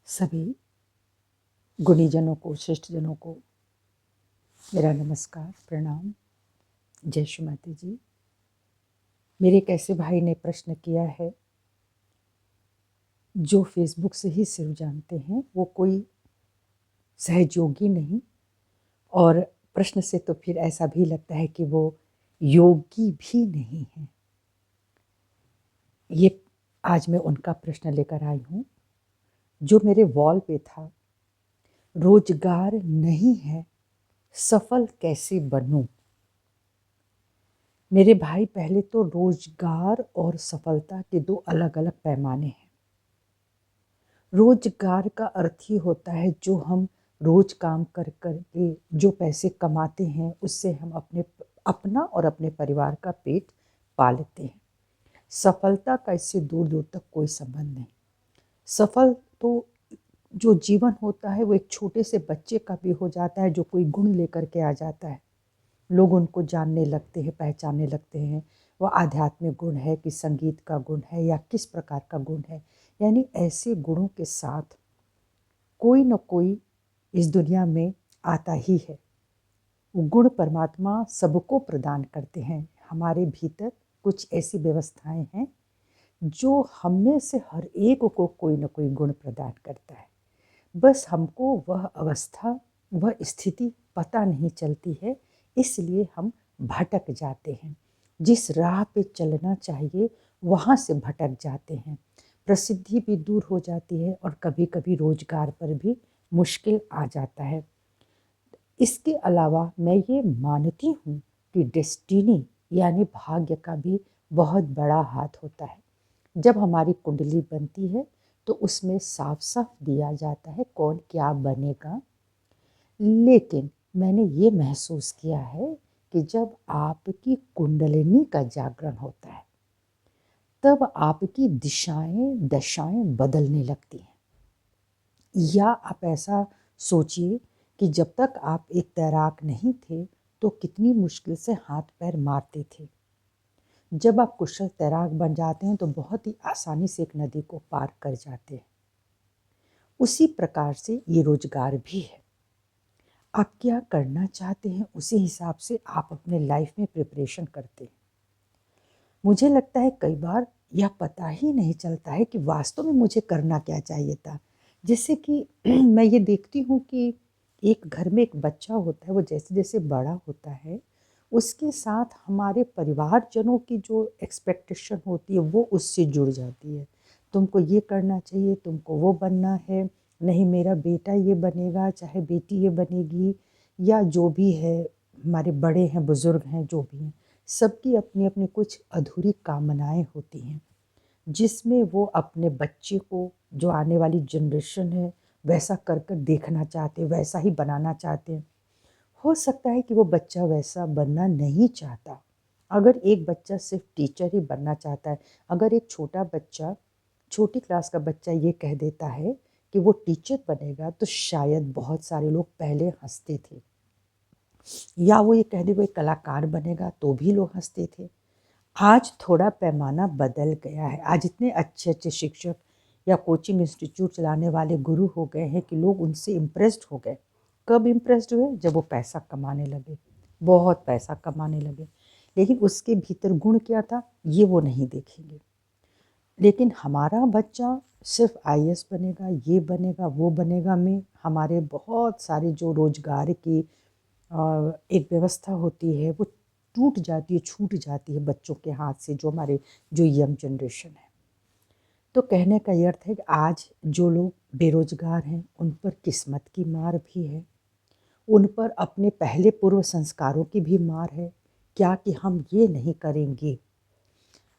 सभी गुणीजनों को, श्रेष्ठजनों को मेरा नमस्कार, प्रणाम। जय श्रीमती जी। मेरे एक ऐसे भाई ने प्रश्न किया है जो फेसबुक से ही सिर्फ जानते हैं, वो कोई सहयोगी नहीं, और प्रश्न से तो फिर ऐसा भी लगता है कि वो योगी भी नहीं है। ये आज मैं उनका प्रश्न लेकर आई हूँ जो मेरे वॉल पे था। रोजगार नहीं है, सफल कैसे बनूं? मेरे भाई, पहले तो रोजगार और सफलता के दो अलग अलग पैमाने हैं। रोजगार का अर्थ ही होता है जो हम रोज काम कर कर के जो पैसे कमाते हैं, उससे हम अपना और अपने परिवार का पेट पालते हैं। सफलता का इससे दूर दूर तक कोई संबंध नहीं। सफल तो जो जीवन होता है वो एक छोटे से बच्चे का भी हो जाता है जो कोई गुण लेकर के आ जाता है। लोग उनको जानने लगते हैं, पहचानने लगते हैं। वह आध्यात्मिक गुण है कि संगीत का गुण है या किस प्रकार का गुण है। यानी ऐसे गुणों के साथ कोई न कोई इस दुनिया में आता ही है। वो गुण परमात्मा सबको प्रदान करते हैं। हमारे भीतर कुछ ऐसी व्यवस्थाएं हैं जो हम में से हर एक को कोई न कोई गुण प्रदान करता है। बस हमको वह अवस्था, वह स्थिति पता नहीं चलती है, इसलिए हम भटक जाते हैं। जिस राह पे चलना चाहिए वहाँ से भटक जाते हैं। प्रसिद्धि भी दूर हो जाती है और कभी कभी रोजगार पर भी मुश्किल आ जाता है। इसके अलावा मैं ये मानती हूँ कि डेस्टिनी यानी भाग्य का भी बहुत बड़ा हाथ होता है। जब हमारी कुंडली बनती है तो उसमें साफ साफ दिया जाता है कौन क्या बनेगा। लेकिन मैंने ये महसूस किया है कि जब आपकी कुंडलिनी का जागरण होता है तब आपकी दिशाएं दशाएं बदलने लगती हैं। या आप ऐसा सोचिए कि जब तक आप एक तैराक नहीं थे तो कितनी मुश्किल से हाथ पैर मारते थे। जब आप कुशल तैराक बन जाते हैं तो बहुत ही आसानी से एक नदी को पार कर जाते हैं। उसी प्रकार से ये रोजगार भी है। आप क्या करना चाहते हैं उसी हिसाब से आप अपने लाइफ में प्रिपरेशन करते हैं। मुझे लगता है कई बार यह पता ही नहीं चलता है कि वास्तव में मुझे करना क्या चाहिए था। जैसे कि मैं ये देखती हूँ कि एक घर में एक बच्चा होता है, वो जैसे जैसे बड़ा होता है उसके साथ हमारे परिवारजनों की जो एक्सपेक्टेशन होती है वो उससे जुड़ जाती है। तुमको ये करना चाहिए, तुमको वो बनना है, नहीं मेरा बेटा ये बनेगा, चाहे बेटी ये बनेगी, या जो भी है, हमारे बड़े हैं, बुजुर्ग हैं, जो भी हैं, सबकी अपनी अपनी कुछ अधूरी कामनाएं होती हैं जिसमें वो अपने बच्चे को, जो आने वाली जनरेशन है, वैसा कर कर देखना चाहते, वैसा ही बनाना चाहते हैं। हो सकता है कि वो बच्चा वैसा बनना नहीं चाहता। अगर एक बच्चा सिर्फ टीचर ही बनना चाहता है, अगर एक छोटा बच्चा, छोटी क्लास का बच्चा ये कह देता है कि वो टीचर बनेगा तो शायद बहुत सारे लोग पहले हंसते थे। या वो ये कह दे वो एक कलाकार बनेगा तो भी लोग हंसते थे। आज थोड़ा पैमाना बदल गया है। आज इतने अच्छे अच्छे शिक्षक या कोचिंग इंस्टीट्यूट चलाने वाले गुरु हो गए हैं कि लोग उनसे इम्प्रेस्ड हो गए। कब इम्प्रेस्ड हुए? जब वो पैसा कमाने लगे, बहुत पैसा कमाने लगे। लेकिन उसके भीतर गुण क्या था ये वो नहीं देखेंगे। लेकिन हमारा बच्चा सिर्फ आईएएस बनेगा, ये बनेगा, वो बनेगा में हमारे बहुत सारे जो रोजगार की एक व्यवस्था होती है वो टूट जाती है, छूट जाती है बच्चों के हाथ से, जो हमारे जो यंग जनरेशन है। तो कहने का ये अर्थ है कि आज जो लोग बेरोजगार हैं उन पर किस्मत की मार भी है, उन पर अपने पहले पूर्व संस्कारों की भी मार है। क्या कि हम ये नहीं करेंगे,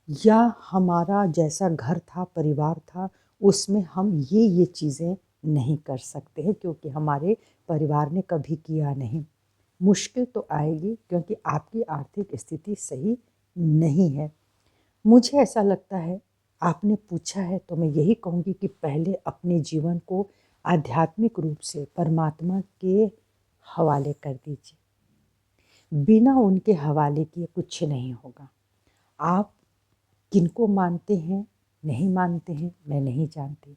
या हमारा जैसा घर था, परिवार था, उसमें हम ये चीज़ें नहीं कर सकते हैं क्योंकि हमारे परिवार ने कभी किया नहीं। मुश्किल तो आएगी क्योंकि आपकी आर्थिक स्थिति सही नहीं है। मुझे ऐसा लगता है, आपने पूछा है तो मैं यही कहूँगी कि पहले अपने जीवन को आध्यात्मिक रूप से परमात्मा के हवाले कर दीजिए। बिना उनके हवाले किए कुछ नहीं होगा। आप किनको मानते हैं, नहीं मानते हैं, मैं नहीं जानती,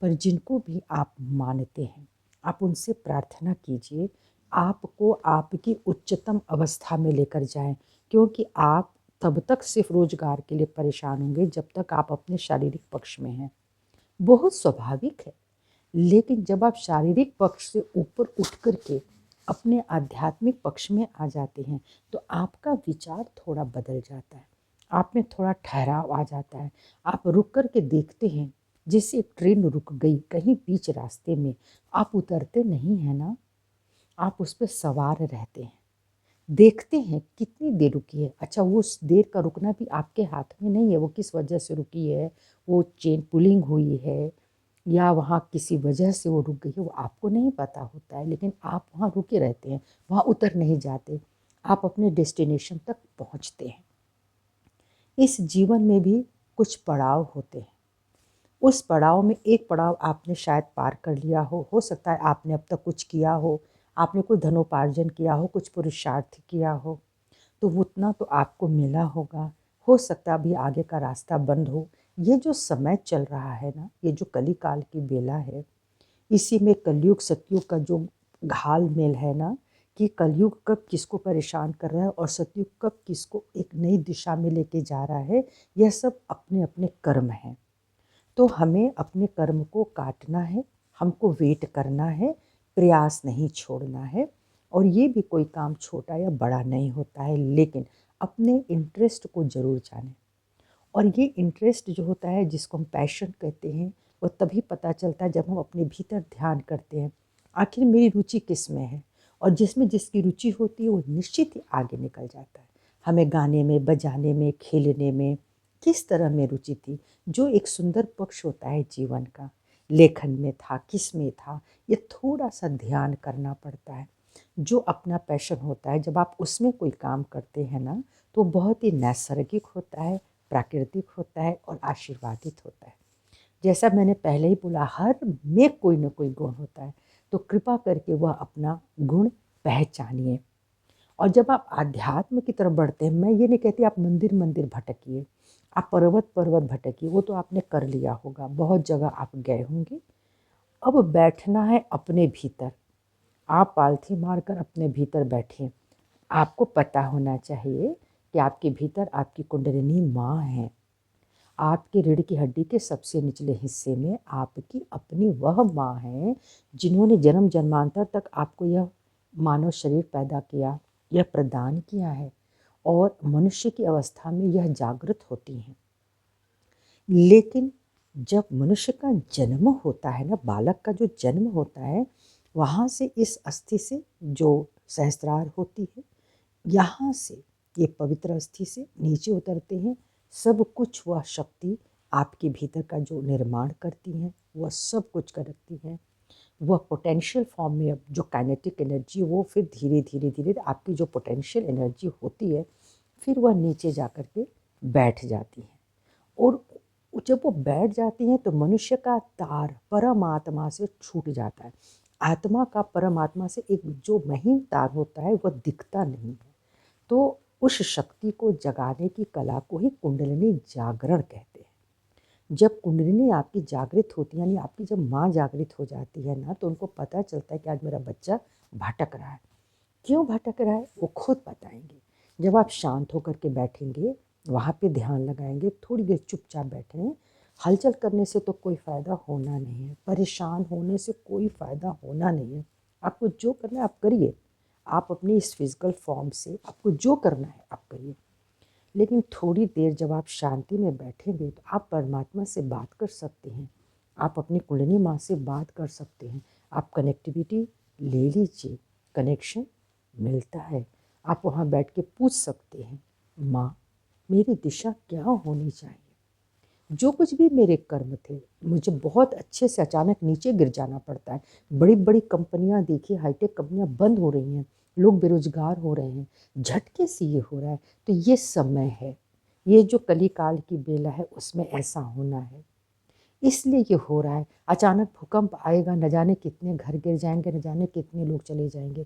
पर जिनको भी आप मानते हैं, आप उनसे प्रार्थना कीजिए आपको आपकी उच्चतम अवस्था में लेकर जाएं, क्योंकि आप तब तक सिर्फ रोजगार के लिए परेशान होंगे जब तक आप अपने शारीरिक पक्ष में हैं। बहुत स्वाभाविक है, लेकिन जब आप शारीरिक पक्ष से ऊपर उठ कर के अपने आध्यात्मिक पक्ष में आ जाते हैं तो आपका विचार थोड़ा बदल जाता है, आप में थोड़ा ठहराव आ जाता है। आप रुक कर के देखते हैं, जैसे एक ट्रेन रुक गई कहीं बीच रास्ते में, आप उतरते नहीं हैं ना, आप उस पर सवार रहते हैं, देखते हैं कितनी देर रुकी है। अच्छा, वो उस देर का रुकना भी आपके हाथ में नहीं है, वो किस वजह से रुकी है, वो चेन पुलिंग हुई है या वहाँ किसी वजह से वो रुक गई है, वो आपको नहीं पता होता है, लेकिन आप वहाँ रुके रहते हैं, वहाँ उतर नहीं जाते, आप अपने डेस्टिनेशन तक पहुँचते हैं। इस जीवन में भी कुछ पड़ाव होते हैं, उस पड़ाव में एक पड़ाव आपने शायद पार कर लिया हो सकता है आपने अब तक कुछ किया हो, आपने कोई धनोपार्जन किया हो, कुछ पुरुषार्थ किया हो, तो उतना तो आपको मिला होगा। हो सकता है अभी आगे का रास्ता बंद हो। ये जो समय चल रहा है ना, ये जो कली काल की बेला है, इसी में कलयुग सतयुग का जो घाल मेल है ना, कि कलयुग कब किसको परेशान कर रहा है और सतयुग कब किसको एक नई दिशा में लेके जा रहा है, यह सब अपने अपने कर्म हैं। तो हमें अपने कर्म को काटना है, हमको वेट करना है, प्रयास नहीं छोड़ना है। और ये भी कोई काम छोटा या बड़ा नहीं होता है, लेकिन अपने इंटरेस्ट को ज़रूर जानें। और ये इंटरेस्ट जो होता है, जिसको हम पैशन कहते हैं, वो तभी पता चलता है जब हम अपने भीतर ध्यान करते हैं आखिर मेरी रुचि किस में है, और जिसमें जिसकी रुचि होती है वो निश्चित ही आगे निकल जाता है। हमें गाने में, बजाने में, खेलने में किस तरह में रुचि थी, जो एक सुंदर पक्ष होता है जीवन का, लेखन में था, किस में था, ये थोड़ा सा ध्यान करना पड़ता है। जो अपना पैशन होता है, जब आप उसमें कोई काम करते हैं ना, तो बहुत ही नैसर्गिक होता है, प्राकृतिक होता है और आशीर्वादित होता है। जैसा मैंने पहले ही बोला, हर में कोई ना कोई गुण होता है, तो कृपा करके वह अपना गुण पहचानिए। और जब आप अध्यात्म की तरफ बढ़ते हैं, मैं ये नहीं कहती आप मंदिर मंदिर भटकिए, आप पर्वत पर्वत भटकिए, वो तो आपने कर लिया होगा, बहुत जगह आप गए होंगे। अब बैठना है अपने भीतर, आप पालथी मारकर अपने भीतर बैठिए। आपको पता होना चाहिए कि आपके भीतर आपकी कुंडलिनी माँ है। आपके रीढ़ की हड्डी के सबसे निचले हिस्से में आपकी अपनी वह माँ है, जिन्होंने जन्म जन्मांतर तक आपको यह मानव शरीर पैदा किया, यह प्रदान किया है, और मनुष्य की अवस्था में यह जागृत होती हैं। लेकिन जब मनुष्य का जन्म होता है ना, बालक का जो जन्म होता है, वहाँ से इस अस्थि से जो सहस्त्रार होती है, यहाँ से ये पवित्र अस्थि से नीचे उतरते हैं। सब कुछ वह शक्ति आपके भीतर का जो निर्माण करती हैं, वह सब कुछ करती हैं। वह पोटेंशियल फॉर्म में, अब जो काइनेटिक एनर्जी, वो फिर धीरे धीरे धीरे आपकी जो पोटेंशियल एनर्जी होती है, फिर वह नीचे जा कर के बैठ जाती है। और जब वो बैठ जाती हैं तो मनुष्य का तार परमात्मा से छूट जाता है। आत्मा का परमात्मा से एक जो महीन तार होता है, वह दिखता नहीं है। तो उस शक्ति को जगाने की कला को ही कुंडलिनी जागरण कहते हैं। जब कुंडलिनी आपकी जागृत होती है, यानी आपकी जब माँ जागृत हो जाती है ना, तो उनको पता चलता है कि आज मेरा बच्चा भटक रहा है। क्यों भटक रहा है वो खुद बताएंगे। जब आप शांत होकर के बैठेंगे, वहाँ पे ध्यान लगाएंगे, थोड़ी देर चुपचाप बैठें, हलचल करने से तो कोई फ़ायदा होना नहीं है, परेशान होने से कोई फ़ायदा होना नहीं है। आपको जो करना है आप करिए, आप अपनी इस फिज़िकल फॉर्म से आपको जो करना है आप करिए। लेकिन थोड़ी देर जब आप शांति में बैठेंगे तो आप परमात्मा से बात कर सकते हैं, आप अपनी कुंडली माँ से बात कर सकते हैं, आप कनेक्टिविटी ले लीजिए, कनेक्शन मिलता है। आप वहाँ बैठ के पूछ सकते हैं, माँ मेरी दिशा क्या होनी चाहिए। जो कुछ भी मेरे कर्म थे, मुझे बहुत अच्छे से अचानक नीचे गिर जाना पड़ता है। बड़ी बड़ी कंपनियां देखिए, हाईटेक कंपनियां बंद हो रही हैं, लोग बेरोजगार हो रहे हैं, झटके से ये हो रहा है। तो ये समय है, ये जो कली काल की बेला है उसमें ऐसा होना है, इसलिए ये हो रहा है। अचानक भूकंप आएगा, न जाने कितने घर गिर जाएंगे, न जाने कितने लोग चले जाएंगे।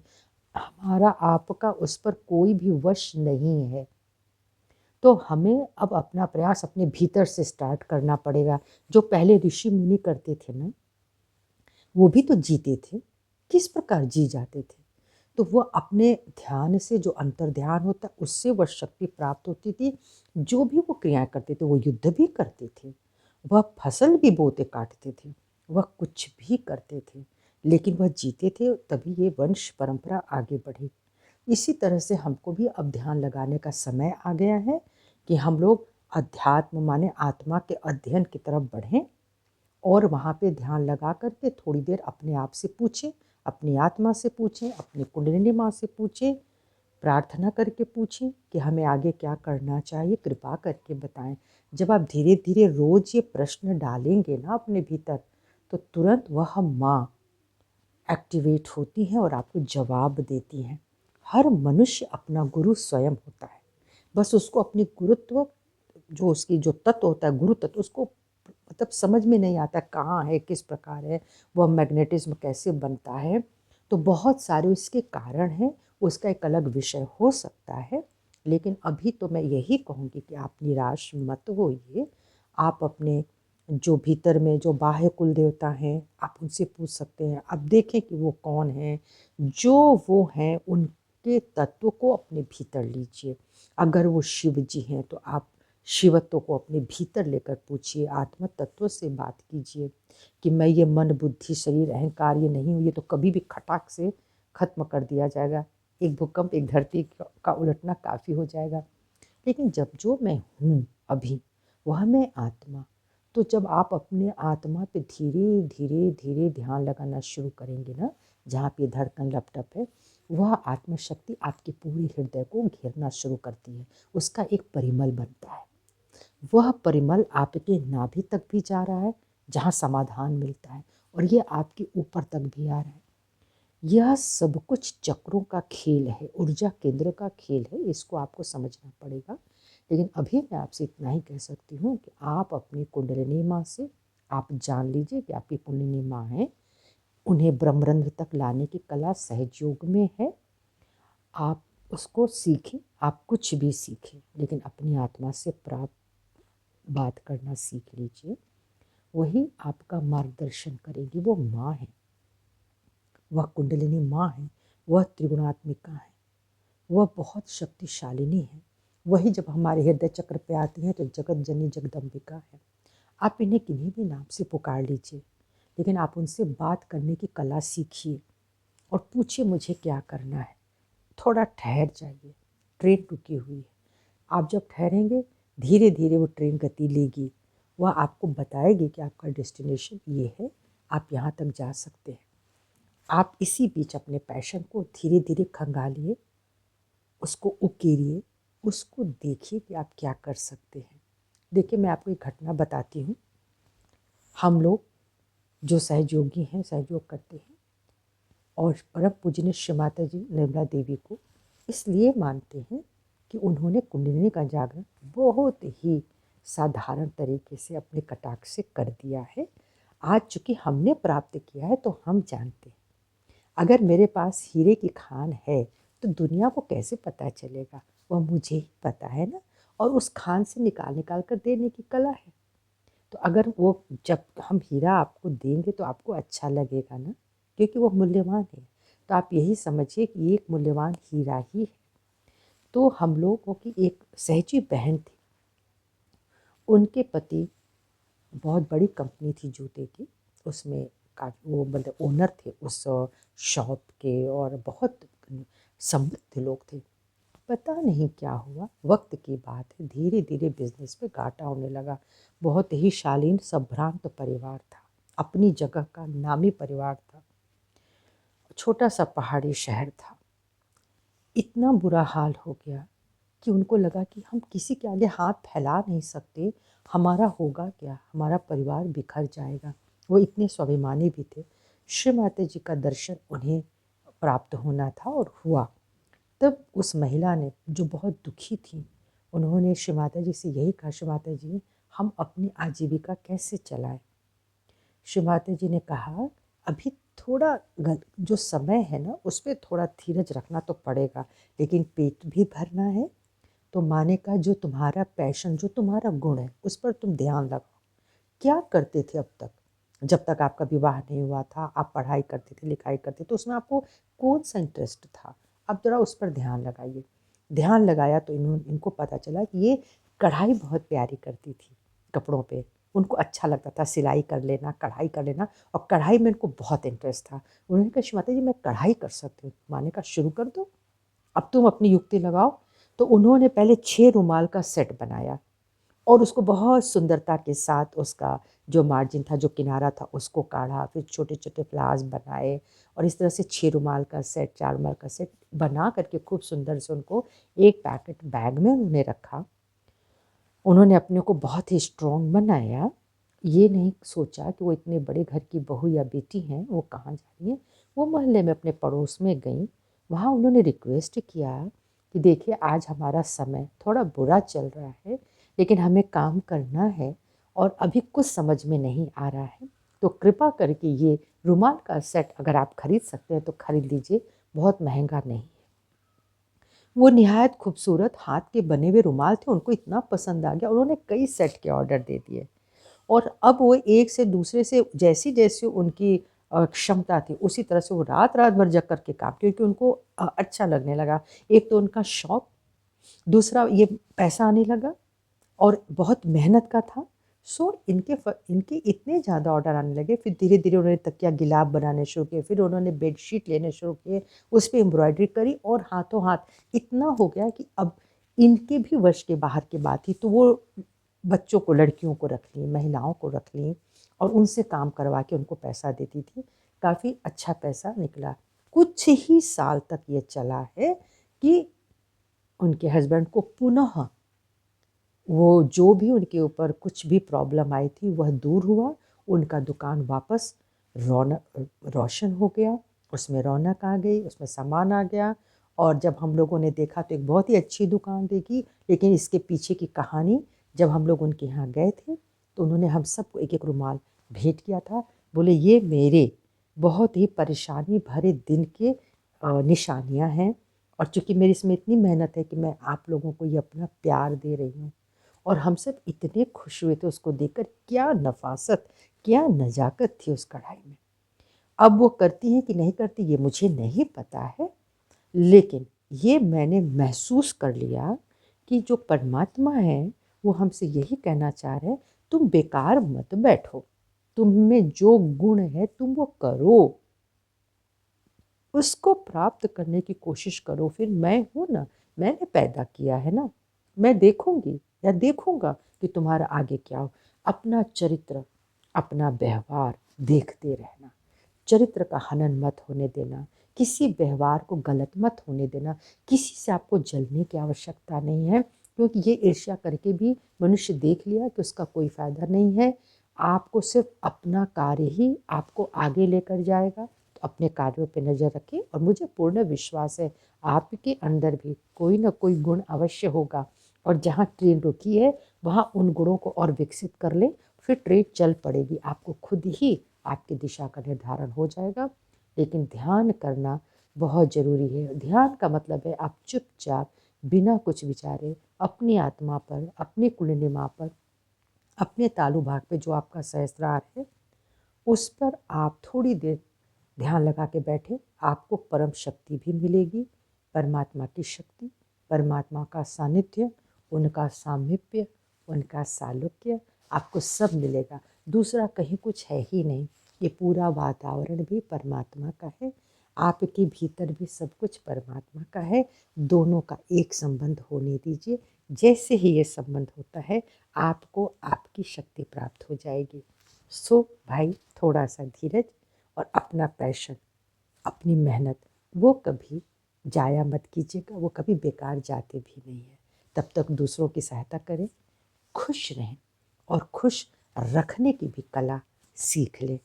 हमारा आपका उस पर कोई भी वश नहीं है। तो हमें अब अपना प्रयास अपने भीतर से स्टार्ट करना पड़ेगा। जो पहले ऋषि मुनि करते थे ना, वो भी तो जीते थे। किस प्रकार जी जाते थे? तो वो अपने ध्यान से, जो अंतर ध्यान होता है, उससे वह शक्ति प्राप्त होती थी। जो भी वो क्रियाएं करते थे, वो युद्ध भी करते थे, वह फसल भी बोते काटते थे, वह कुछ भी करते थे, लेकिन वह जीते थे, तभी ये वंश परंपरा आगे बढ़ी। इसी तरह से हमको भी अब ध्यान लगाने का समय आ गया है कि हम लोग अध्यात्म माने आत्मा के अध्ययन की तरफ बढ़ें और वहाँ पे ध्यान लगा करके थोड़ी देर अपने आप से पूछें, अपनी आत्मा से पूछें, अपनी कुंडलिनी माँ से पूछें, प्रार्थना करके पूछें कि हमें आगे क्या करना चाहिए, कृपा करके बताएं। जब आप धीरे धीरे रोज ये प्रश्न डालेंगे ना अपने भीतर, तो तुरंत वह माँ एक्टिवेट होती हैं और आपको जवाब देती हैं। हर मनुष्य अपना गुरु स्वयं होता है, बस उसको अपनी गुरुत्व, जो उसकी जो तत्व होता है गुरु तत्व, उसको मतलब समझ में नहीं आता कहाँ है, किस प्रकार है, वह मैग्नेटिज्म कैसे बनता है। तो बहुत सारे इसके कारण हैं, उसका एक अलग विषय हो सकता है। लेकिन अभी तो मैं यही कहूँगी कि आप निराश मत होइए। आप अपने जो भीतर में जो बाह्य कुल देवता हैं, आप उनसे पूछ सकते हैं। अब देखें कि वो कौन हैं। जो वो हैं उनके तत्व को अपने भीतर लीजिए। अगर वो शिव जी हैं तो आप शिवत्व को अपने भीतर लेकर पूछिए, आत्म तत्व से बात कीजिए कि मैं ये मन बुद्धि शरीर अहंकार ये नहीं हूँ, ये तो कभी भी खटाक से खत्म कर दिया जाएगा। एक भूकंप, एक धरती का उलटना काफ़ी हो जाएगा। लेकिन जब जो मैं हूँ अभी, वह मैं आत्मा। तो जब आप अपने आत्मा पे धीरे धीरे धीरे ध्यान लगाना शुरू करेंगे ना, जहाँ पे धड़कन लपटप है, वह आत्मशक्ति आपके पूरे हृदय को घेरना शुरू करती है। उसका एक परिमल बनता है। वह परिमल आपके नाभि तक भी जा रहा है, जहाँ समाधान मिलता है, और ये आपके ऊपर तक भी आ रहा है। यह सब कुछ चक्रों का खेल है, ऊर्जा केंद्र का खेल है। इसको आपको समझना पड़ेगा। लेकिन अभी मैं आपसे इतना ही कह सकती हूँ कि आप अपनी कुंडलिनी माँ से आप जान लीजिए कि आपकी कुंडलिनी माँ है। उन्हें ब्रह्मरंध्र तक लाने की कला सहयोग में है। आप उसको सीखें, आप कुछ भी सीखें, लेकिन अपनी आत्मा से प्राप्त बात करना सीख लीजिए। वही आपका मार्गदर्शन करेगी। वो माँ है, वह कुंडलिनी माँ है, वह त्रिगुणात्मिका है, वह बहुत शक्तिशालिनी है। वही जब हमारे हृदय चक्र पे आती हैं तो जगत जननी जगदम्बिका है। आप इन्हें किन्हीं भी नाम से पुकार लीजिए, लेकिन आप उनसे बात करने की कला सीखिए और पूछिए मुझे क्या करना है। थोड़ा ठहर जाइए, ट्रेन रुकी हुई है। आप जब ठहरेंगे, धीरे धीरे वो ट्रेन गति लेगी। वह आपको बताएगी कि आपका डेस्टिनेशन ये है, आप यहाँ तक जा सकते हैं। आप इसी बीच अपने पैशन को धीरे धीरे खंगालिए, उसको उकेरिए, उसको देखिए कि आप क्या कर सकते हैं। देखिए, मैं आपको एक घटना बताती हूँ। हम लोग जो सहयोगी हैं, सहयोग करते हैं और परम पूजनीय श्री माता जी निर्मला देवी को इसलिए मानते हैं कि उन्होंने कुंडलिनी का जागरण बहुत ही साधारण तरीके से अपने कटाक्ष से कर दिया है। आज चूँकि हमने प्राप्त किया है तो हम जानते हैं। अगर मेरे पास हीरे की खान है तो दुनिया को कैसे पता चलेगा? वह मुझे ही पता है ना। और उस खान से निकाल निकाल कर देने की कला है। तो अगर वो, जब हम हीरा आपको देंगे तो आपको अच्छा लगेगा ना, क्योंकि वो मूल्यवान है। तो आप यही समझिए कि एक मूल्यवान हीरा ही है। तो हम लोगों की एक सहजी बहन थी, उनके पति बहुत बड़ी कंपनी थी जूते की, उसमें काफ़ी वो मतलब ओनर थे उस शॉप के, और बहुत समृद्ध लोग थे। पता नहीं क्या हुआ, वक्त की बात है, धीरे धीरे बिजनेस में घाटा होने लगा। बहुत ही शालीन संभ्रांत परिवार था, अपनी जगह का नामी परिवार था, छोटा सा पहाड़ी शहर था। इतना बुरा हाल हो गया कि उनको लगा कि हम किसी के आगे हाथ फैला नहीं सकते, हमारा होगा क्या, हमारा परिवार बिखर जाएगा। वो इतने स्वाभिमानी भी थे। श्री माता जी का दर्शन उन्हें प्राप्त होना था और हुआ। तब उस महिला ने, जो बहुत दुखी थी, उन्होंने श्री माता जी से यही कहा, श्री माता जी हम अपनी आजीविका कैसे चलाएं। श्री माता जी ने कहा अभी थोड़ा जो समय है ना, उस पर थोड़ा धीरज रखना तो पड़ेगा, लेकिन पेट भी भरना है तो माने का जो तुम्हारा पैशन, जो तुम्हारा गुण है, उस पर तुम ध्यान लगाओ। क्या करते थे अब तक? जब तक आपका विवाह नहीं हुआ था, आप पढ़ाई करते थे, लिखाई करते थे, उसमें आपको कौन-सा इंटरेस्ट था? अब ज़रा उस पर ध्यान लगाइए। ध्यान लगाया तो इनको पता चला कि ये कढ़ाई बहुत प्यारी करती थी कपड़ों पे। उनको अच्छा लगता था सिलाई कर लेना, कढ़ाई कर लेना, और कढ़ाई में इनको बहुत इंटरेस्ट था। उन्होंने कहा, "श्रीमती जी, मैं कढ़ाई कर सकती हूँ।" मैंने कहा, "शुरू कर दो, अब तुम अपनी युक्ति लगाओ।" तो उन्होंने पहले 6 रुमाल का सेट बनाया और उसको बहुत सुंदरता के साथ उसका जो मार्जिन था, जो किनारा था, उसको काढ़ा, फिर छोटे-छोटे फ्लावर्स बनाए और इस तरह से 6 रुमाल का सेट, 4 रुमाल का सेट बना कर के खूब सुंदर से उनको एक पैकेट बैग में उन्होंने रखा। उन्होंने अपने को बहुत ही स्ट्रॉन्ग बनाया। ये नहीं सोचा कि वो इतने बड़े घर की बहू या बेटी हैं, वो कहाँ जा रही हैं। वो मोहल्ले में अपने पड़ोस में गईं। वहाँ उन्होंने रिक्वेस्ट किया कि देखिए, आज हमारा समय थोड़ा बुरा चल रहा है, लेकिन हमें काम करना है और अभी कुछ समझ में नहीं आ रहा है। तो कृपा करके ये रुमाल का सेट अगर आप खरीद सकते हैं तो खरीद लीजिए, बहुत महँगा नहीं है। वो निहायत खूबसूरत हाथ के बने हुए रुमाल थे, उनको इतना पसंद आ गया, उन्होंने कई सेट के ऑर्डर दे दिए और अब वो एक से दूसरे से जैसी-जैसी उनकी क्षमता थी, उसी तरह से वो रात-रात भर जग कर के काम, क्योंकि उनको अच्छा लगने लगा। एक तो उनका शौक, दूसरा ये पैसा आने लगा और बहुत मेहनत का था। सो इनके इतने ज़्यादा ऑर्डर आने लगे, फिर धीरे-धीरे उन्होंने तकिया गिलाफ बनाने शुरू किए, फिर उन्होंने बेडशीट लेने शुरू किए, उस पे एम्ब्रॉयडरी करी और हाथों-हाथ इतना हो गया कि अब इनके भी वश के बाहर की बात थी। तो वो बच्चों को, लड़कियों को रख लीं, महिलाओं को रख लीं और उनसे काम करवा के उनको पैसा देती थी। काफ़ी अच्छा पैसा निकला। कुछ ही साल तक ये चला है कि उनके हस्बैंड को पुनः वो जो भी उनके ऊपर कुछ भी प्रॉब्लम आई थी वह दूर हुआ, उनका दुकान वापस रोशन हो गया, उसमें रौनक आ गई, उसमें सामान आ गया और जब हम लोगों ने देखा तो एक बहुत ही अच्छी दुकान देखी, लेकिन इसके पीछे की कहानी, जब हम लोग उनके यहाँ गए थे तो उन्होंने हम सबको एक-एक रुमाल भेंट किया था। बोले, ये मेरे बहुत ही परेशानी भरे दिन के निशानियाँ हैं और चूँकि मेरी इसमें इतनी मेहनत है कि मैं आप लोगों को ये अपना प्यार दे रही हूँ। और हम सब इतने खुश हुए थे उसको देखकर, क्या नफ़ासत, क्या नज़ाकत थी उस कढ़ाई में। अब वो करती हैं कि नहीं करती ये मुझे नहीं पता है, लेकिन ये मैंने महसूस कर लिया कि जो परमात्मा है वो हमसे यही कहना चाह रहे हैं, तुम बेकार मत बैठो, तुम में जो गुण है तुम वो करो, उसको प्राप्त करने की कोशिश करो। फिर मैं हूँ ना, मैंने पैदा किया है ना, मैं देखूँगी या देखूँगा कि तुम्हारा आगे क्या हो। अपना चरित्र, अपना व्यवहार देखते रहना, चरित्र का हनन मत होने देना, किसी व्यवहार को गलत मत होने देना, किसी से आपको जलने की आवश्यकता नहीं है, क्योंकि ये ईर्ष्या करके भी मनुष्य देख लिया कि उसका कोई फ़ायदा नहीं है। आपको सिर्फ अपना कार्य ही आपको आगे लेकर जाएगा, तो अपने कार्यों पे नज़र रखें और मुझे पूर्ण विश्वास है आपके अंदर भी कोई ना कोई गुण अवश्य होगा और जहाँ ट्रेन रुकी है वहाँ उन गुणों को और विकसित कर लें, फिर ट्रेन चल पड़ेगी, आपको खुद ही आपकी दिशा का निर्धारण हो जाएगा। लेकिन ध्यान करना बहुत ज़रूरी है। ध्यान का मतलब है आप चुपचाप बिना कुछ विचारे अपनी आत्मा पर, अपनी कुंडलिनी पर, अपने तालु भाग पे जो आपका सहस्त्रार है, उस पर आप थोड़ी देर ध्यान लगा के बैठे, आपको परम शक्ति भी मिलेगी, परमात्मा की शक्ति, परमात्मा का सानिध्य, उनका सामीप्य, उनका सालोक्य, आपको सब मिलेगा। दूसरा कहीं कुछ है ही नहीं, ये पूरा वातावरण भी परमात्मा का है, आपके भीतर भी सब कुछ परमात्मा का है। दोनों का एक संबंध होने दीजिए, जैसे ही ये संबंध होता है आपको आपकी शक्ति प्राप्त हो जाएगी। सो भाई, थोड़ा सा धीरज और अपना पैशन, अपनी मेहनत, वो कभी जाया मत कीजिएगा, वो कभी बेकार जाते भी नहीं है। तब तक दूसरों की सहायता करें, खुश रहें और खुश रखने की भी कला सीख लें।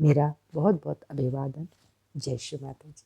मेरा बहुत बहुत अभिवादन। जय श्री माता जी।